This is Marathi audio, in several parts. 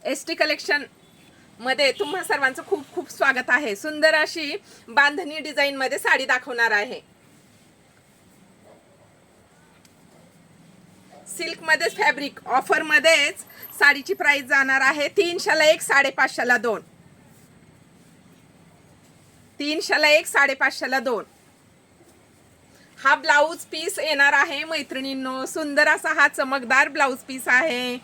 ST कलेक्शन मध्ये तुम्हा सर्वांचं खूप खूप स्वागत आहे। सुंदर अशी बांधणी डिझाइन मध्ये साडी दाखवणार आहे। सिल्क मध्ये फॅब्रिक ऑफर मध्येच साडीची प्राइस जाणार आहे 300 ला 1, 550 ला 2। 300 ला 1, 550 ला 2। हा ब्लाउज पीस येणार आहे मैत्रिणींनो। सुंदर असा हा चमकदार ब्लाउज पीस आहे।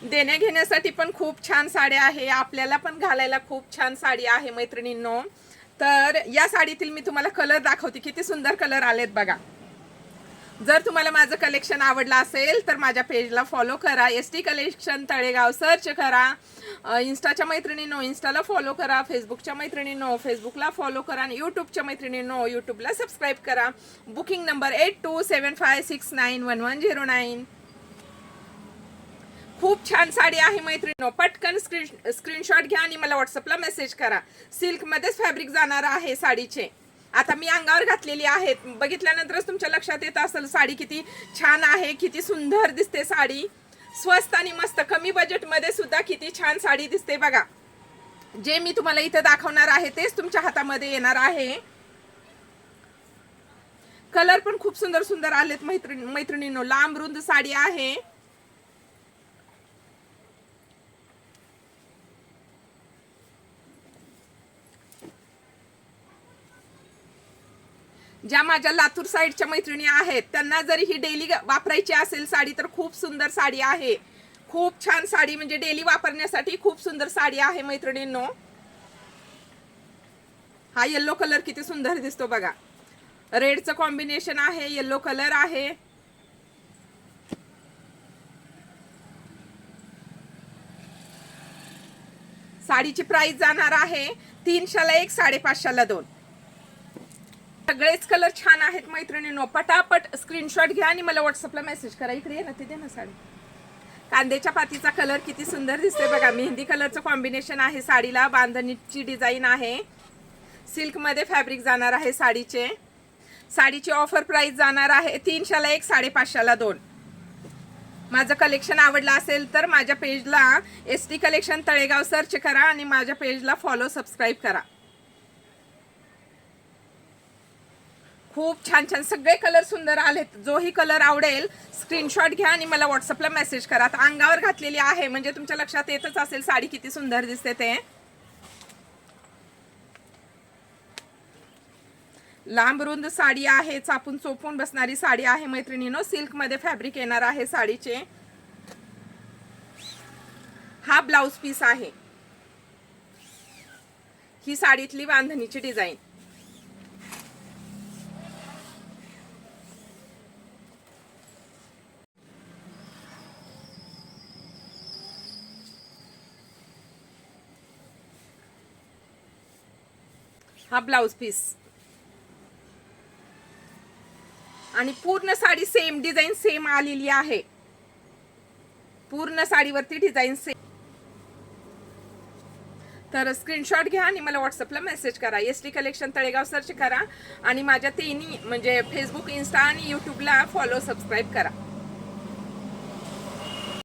देण्या घेण्यासाठी पण खूप छान साडी आहे, आपल्याला पण घालायला खूप छान साडी आहे मैत्रिणींनो। तर या साडीतील मी तुम्हाला कलर दाखवते, किती सुंदर कलर आलेत बघा। जर तुम्हाला माझं कलेक्शन आवडलं असेल तर माझ्या पेजला फॉलो करा, ST कलेक्शन तळेगाव सर्च करा। इंस्टाच्या मैत्रिणींनो इंस्टाला फॉलो करा, फेसबुकच्या मैत्रिणींनो फेसबुकला फॉलो करा आणि यूट्यूबच्या मैत्रिणींनो यूट्यूबला सबस्क्राईब करा। Booking number 8275691109। खूप छान साडी आहे मैत्रिणींनो, पटकन स्क्रीनशॉट घ्या आणि मला व्हॉट्सअपला मेसेज करा। सिल्क मध्येच फॅब्रिक जाणार आहे साडीचे। आता मी अंगावर घातलेली आहे, बघितल्यानंतरच तुमच्या लक्षात येत असेल साडी किती छान आहे, किती सुंदर दिसते साडी। स्वस्त आणि मस्त कमी बजेट मध्ये सुद्धा किती छान साडी दिसते बघा। जे मी तुम्हाला इथे दाखवणार आहे तेच तुमच्या हातामध्ये येणार आहे। कलर पण खूप सुंदर सुंदर आलेत मैत्रिणींनो। लांब रुंद साडी आहे। ज्या माझ्या लातूर साइडच्या मैत्रिणी आहेत त्यांना जरी ही डेली वापरायची असेल साडी तर खूप सुंदर साडी आहे। खूप छान साडी, म्हणजे डेली वापरण्यासाठी खूप सुंदर साडी आहे मैत्रिणींनो। हा येलो कलर किती सुंदर दिसतो बघा, रेडचं कॉम्बिनेशन आहे, येलो कलर आहे। साडीची प्राइस जाणार आहे 300 ला 1, 550 ला 2। सगळेच कलर छान आहेत मैत्रिणींनो। पटापट स्क्रीनशॉट घ्या आणि मला व्हॉट्सअपला मेसेज करा। इकडे ये ना, ते दे ना साडी। कांद्याच्या पातीचा कलर किती सुंदर दिसते बघा, मेहंदी कलरचं कॉम्बिनेशन आहे साडीला, बांधणीची डिझाइन आहे। सिल्क मध्ये फॅब्रिक जाणार आहे साडीचे। साडीची ऑफर प्राइस जाणार आहे 300 ला 1, 550 ला 2। माझं कलेक्शन आवडलं असेल तर माझ्या पेजला ST कलेक्शन तळेगाव सर्च करा आणि माझ्या पेजला फॉलो सबस्क्राईब करा। खूप छान छान सगळे कलर सुंदर आलेत। जोही कलर आवडेल स्क्रीनशॉट घ्या आणि मला व्हॉट्सअपला मेसेज करा। आता अंगावर घातलेली आहे म्हणजे तुमच्या लक्षात येतच असेल साडी किती सुंदर दिसते ते। लांब रुंद साडी आहे, चापून चोपून बसणारी साडी आहे मैत्रिणींनो। सिल्क मध्ये फॅब्रिक येणार आहे साडीचे। हा ब्लाउज पीस आहे, ही साडीतली बांधणीची डिझाइन। हा ब्लाउज पीस आणि पूर्ण साडी सेम डिझाइन सेम आलेली आहे। पूर्ण साडीवरती डिझाइन सेम। तर स्क्रीनशॉट घ्या आणि मला व्हॉट्सअपला मेसेज करा। ST कलेक्शन तळेगाव सर्च करा आणि माझ्या तिन्ही म्हणजे फेसबुक, इंस्टा आणि यूट्यूबला फॉलो सबस्क्राईब करा।